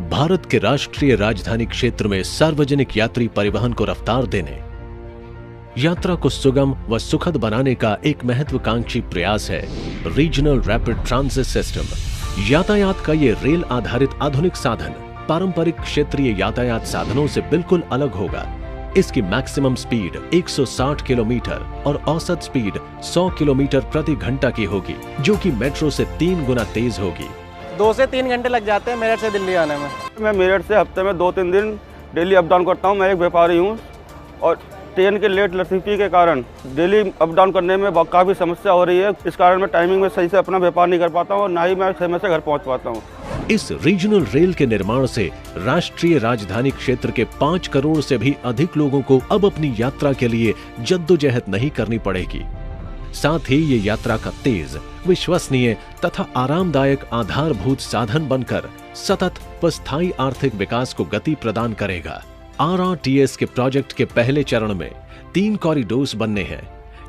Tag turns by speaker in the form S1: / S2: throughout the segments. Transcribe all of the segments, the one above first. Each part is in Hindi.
S1: भारत के राष्ट्रीय राजधानी क्षेत्र में सार्वजनिक यात्री परिवहन को रफ्तार देने, यात्रा को सुगम व सुखद बनाने का एक महत्वाकांक्षी प्रयास है रीजनल रैपिड ट्रांजिट सिस्टम। यातायात का ये रेल आधारित आधुनिक साधन पारंपरिक क्षेत्रीय यातायात साधनों से बिल्कुल अलग होगा। इसकी मैक्सिमम स्पीड 160 किलोमीटर और औसत स्पीड 100 किलोमीटर प्रति घंटा की होगी, जो कि मेट्रो से 3 गुना तेज होगी।
S2: 2 से 3 घंटे लग जाते हैं मेरठ से दिल्ली आने में।
S3: मैं मेरठ से हफ्ते में 2-3 दिन डेली अप डाउन करता हूँ। मैं एक व्यापारी हूँ और ट्रेन के लेट लतीफ़ी के कारण डेली अप डाउन करने में काफ़ी समस्या हो रही है। इस कारण मैं टाइमिंग में सही से अपना व्यापार नहीं कर पाता हूँ और ना ही मैं समय से घर पहुँच पाता हूँ।
S1: इस रीजनल रेल के निर्माण से राष्ट्रीय राजधानी क्षेत्र के 5 करोड़ से भी अधिक लोगों को अब अपनी यात्रा के लिए जद्दोजहद नहीं करनी पड़ेगी। साथ ही ये यात्रा का तेज, विश्वसनीय तथा आरामदायक आधारभूत साधन बनकर सतत व स्थायी आर्थिक विकास को गति प्रदान करेगा। RRTS के प्रोजेक्ट के पहले चरण में 3 कॉरिडोर्स बनने हैं,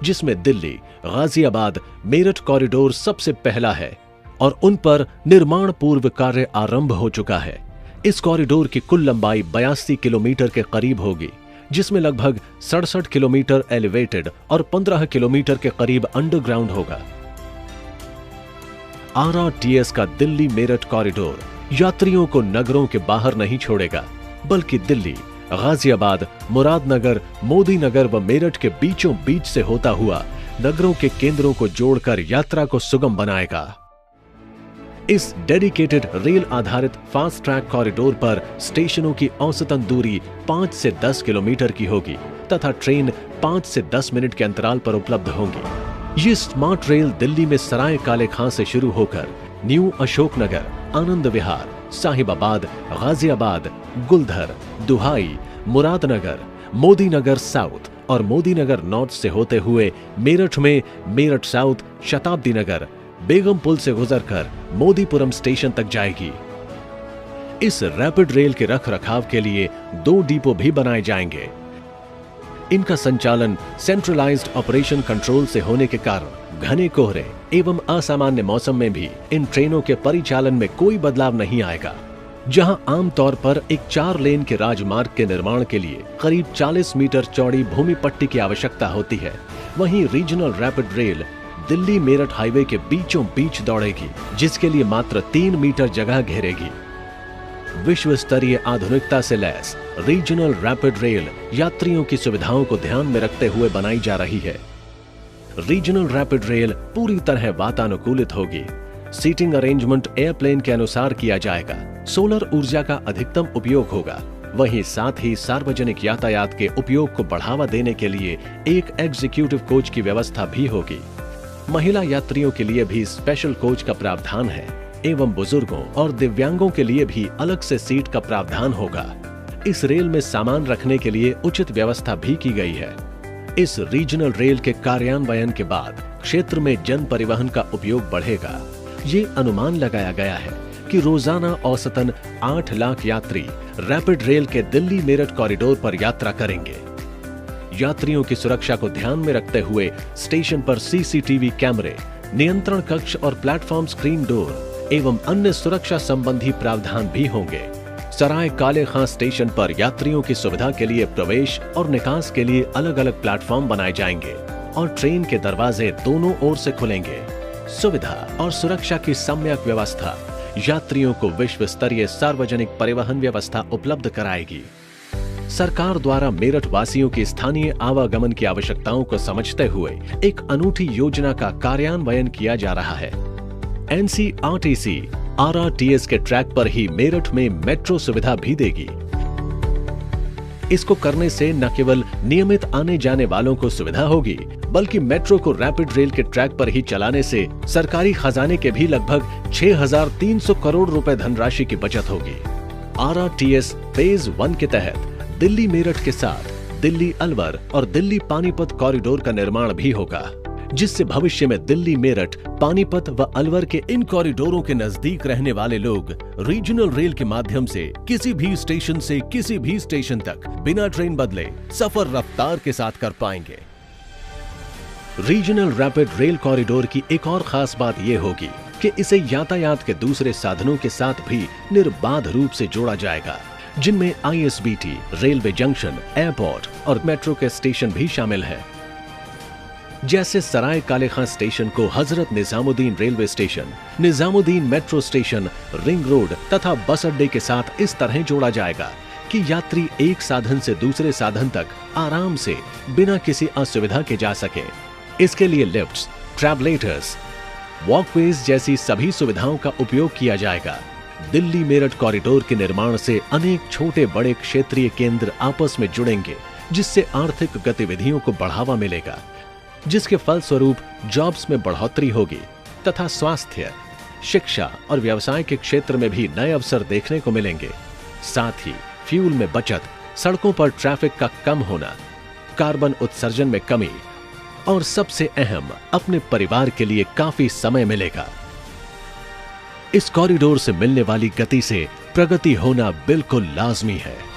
S1: जिसमें दिल्ली, गाजियाबाद, मेरठ कॉरिडोर सबसे पहला है और उन पर निर्माण पूर्व कार्य आरंभ हो चुका है। इस कॉरिडोर की कुल लंबाई 82 किलोमीटर के करीब होगी, जिसमें लगभग 67 किलोमीटर एलिवेटेड और 15 किलोमीटर के करीब अंडरग्राउंड होगा। RRTS का दिल्ली मेरठ कॉरिडोर यात्रियों को नगरों के बाहर नहीं छोड़ेगा, बल्कि दिल्ली, गाजियाबाद, मुरादनगर, मोदी नगर व मेरठ के बीचों बीच से होता हुआ नगरों के केंद्रों को जोड़कर यात्रा को सुगम बनाएगा। इस डेडिकेटेड रेल आधारित फास्ट ट्रैक कॉरिडोर पर स्टेशनों की औसतन दूरी 5 से 10 किलोमीटर की होगी तथा ट्रेन 5 से 10 मिनट के अंतराल पर उपलब्ध होंगी। ये स्मार्ट रेल दिल्ली में सराय काले खां से शुरू होकर न्यू अशोकनगर, आनंद विहार, साहिबाबाद, गाजियाबाद, गुलधर, दुहाई, मुरादनगर, मोदी नगर साउथ और मोदी नगर नॉर्थ से होते हुए मेरठ में मेरठ साउथ, शताब्दी नगर, बेगम पुल से गुजरकर मोदीपुरम स्टेशन तक जाएगी। इस रैपिड रेल के रखरखाव के लिए 2 डिपो भी बनाए जाएंगे। इनका संचालन सेंट्रलाइज्ड ऑपरेशन कंट्रोल से होने के कारण घने कोहरे एवं असामान्य मौसम में भी इन ट्रेनों के परिचालन में कोई बदलाव नहीं आएगा। जहां आमतौर पर एक 4 लेन के राजमार्ग के निर्माण के लिए करीब 40 मीटर चौड़ी भूमि पट्टी की आवश्यकता होती है, वहीं regional rapid rail Delhi Meerut highway के बीचों बीच दौड़ेगी, जिसके लिए मात्र 3 मीटर जगह घेरेगी। विश्व स्तरीय आधुनिकता से लैस रीजनल रैपिड रेल यात्रियों की सुविधाओं को ध्यान में रखते हुए बनाई जा रही है। रीजनल रैपिड रेल पूरी तरह वातानुकूलित होगी। सीटिंग अरेंजमेंट एयरप्लेन के अनुसार किया जाएगा। सोलर ऊर्जा का अधिकतम उपयोग होगा। वहीं साथ ही सार्वजनिक यातायात के उपयोग को बढ़ावा देने के लिए एक एग्जीक्यूटिव कोच की व्यवस्था भी होगी। महिला यात्रियों के लिए भी स्पेशल कोच का प्रावधान है एवं बुजुर्गों और दिव्यांगों के लिए भी अलग से सीट का प्रावधान होगा। इस रेल में सामान रखने के लिए उचित व्यवस्था भी की गई है। इस रीजनल रेल के कार्यान्वयन के बाद क्षेत्र में जन परिवहन का उपयोग बढ़ेगा। ये अनुमान लगाया गया है कि रोजाना औसतन 8 लाख यात्री रैपिड रेल के दिल्ली मेरठ कॉरिडोर पर यात्रा करेंगे। यात्रियों की सुरक्षा को ध्यान में रखते हुए स्टेशन पर CCTV कैमरे, नियंत्रण कक्ष और प्लेटफॉर्म स्क्रीन डोर एवं अन्य सुरक्षा संबंधी प्रावधान भी होंगे। सराय काले खां स्टेशन पर यात्रियों की सुविधा के लिए प्रवेश और निकास के लिए अलग अलग प्लेटफॉर्म बनाए जाएंगे और ट्रेन के दरवाजे दोनों ओर से खुलेंगे। सुविधा और सुरक्षा की सम्यक व्यवस्था यात्रियों को विश्व स्तरीय सार्वजनिक परिवहन व्यवस्था उपलब्ध कराएगी। सरकार द्वारा मेरठ वासियों की स्थानीय आवागमन की आवश्यकताओं को समझते हुए एक अनूठी योजना का कार्यान्वयन किया जा रहा है। NCRTC RRTS के ट्रैक पर ही मेरठ में मेट्रो सुविधा भी देगी। इसको करने से न केवल नियमित आने जाने वालों को सुविधा होगी, बल्कि मेट्रो को रैपिड रेल के ट्रैक पर ही चलाने से सरकारी खजाने के भी लगभग 6,300 करोड़ रुपए धनराशि की बचत होगी। RRTS फेज 1 के तहत दिल्ली मेरठ के साथ दिल्ली अलवर और दिल्ली पानीपत कॉरिडोर का निर्माण भी होगा, जिससे भविष्य में दिल्ली मेरठ, पानीपत व अलवर के इन कॉरिडोरों के नजदीक रहने वाले लोग रीजनल रेल के माध्यम से किसी भी स्टेशन से किसी भी स्टेशन तक बिना ट्रेन बदले सफर रफ्तार के साथ कर पाएंगे। रीजनल रैपिड रेल कॉरिडोर की एक और खास बात यह होगी कि इसे यातायात के दूसरे साधनों के साथ भी निर्बाध रूप से जोड़ा जाएगा, जिनमें ISBT, रेलवे जंक्शन, एयरपोर्ट और मेट्रो के स्टेशन भी शामिल हैं। जैसे सराय काले खां स्टेशन को Hazrat Nizamuddin railway station, Nizamuddin metro station, ring road तथा बस अड्डे के साथ इस तरह जोड़ा जाएगा कि यात्री एक साधन से दूसरे साधन तक आराम से बिना किसी असुविधा के जा सके। इसके लिए लिफ्ट्स, ट्रैवलेटर्स, वॉकवेज जैसी सभी सुविधाओं का उपयोग किया जाएगा। दिल्ली मेरठ कॉरिडोर के निर्माण से अनेक छोटे बड़े क्षेत्रीय केंद्र आपस में जुड़ेंगे, जिससे आर्थिक गतिविधियों को बढ़ावा मिलेगा, जिसके फलस्वरूप जॉब्स में बढ़ोतरी होगी तथा स्वास्थ्य, शिक्षा और व्यवसाय के क्षेत्र में भी नए अवसर देखने को मिलेंगे। साथ ही फ्यूल में बचत, सड़कों पर ट्रैफिक का कम होना, कार्बन उत्सर्जन में कमी और सबसे अहम, अपने परिवार के लिए काफी समय मिलेगा। इस कॉरिडोर से मिलने वाली गति से प्रगति होना बिल्कुल लाजमी है।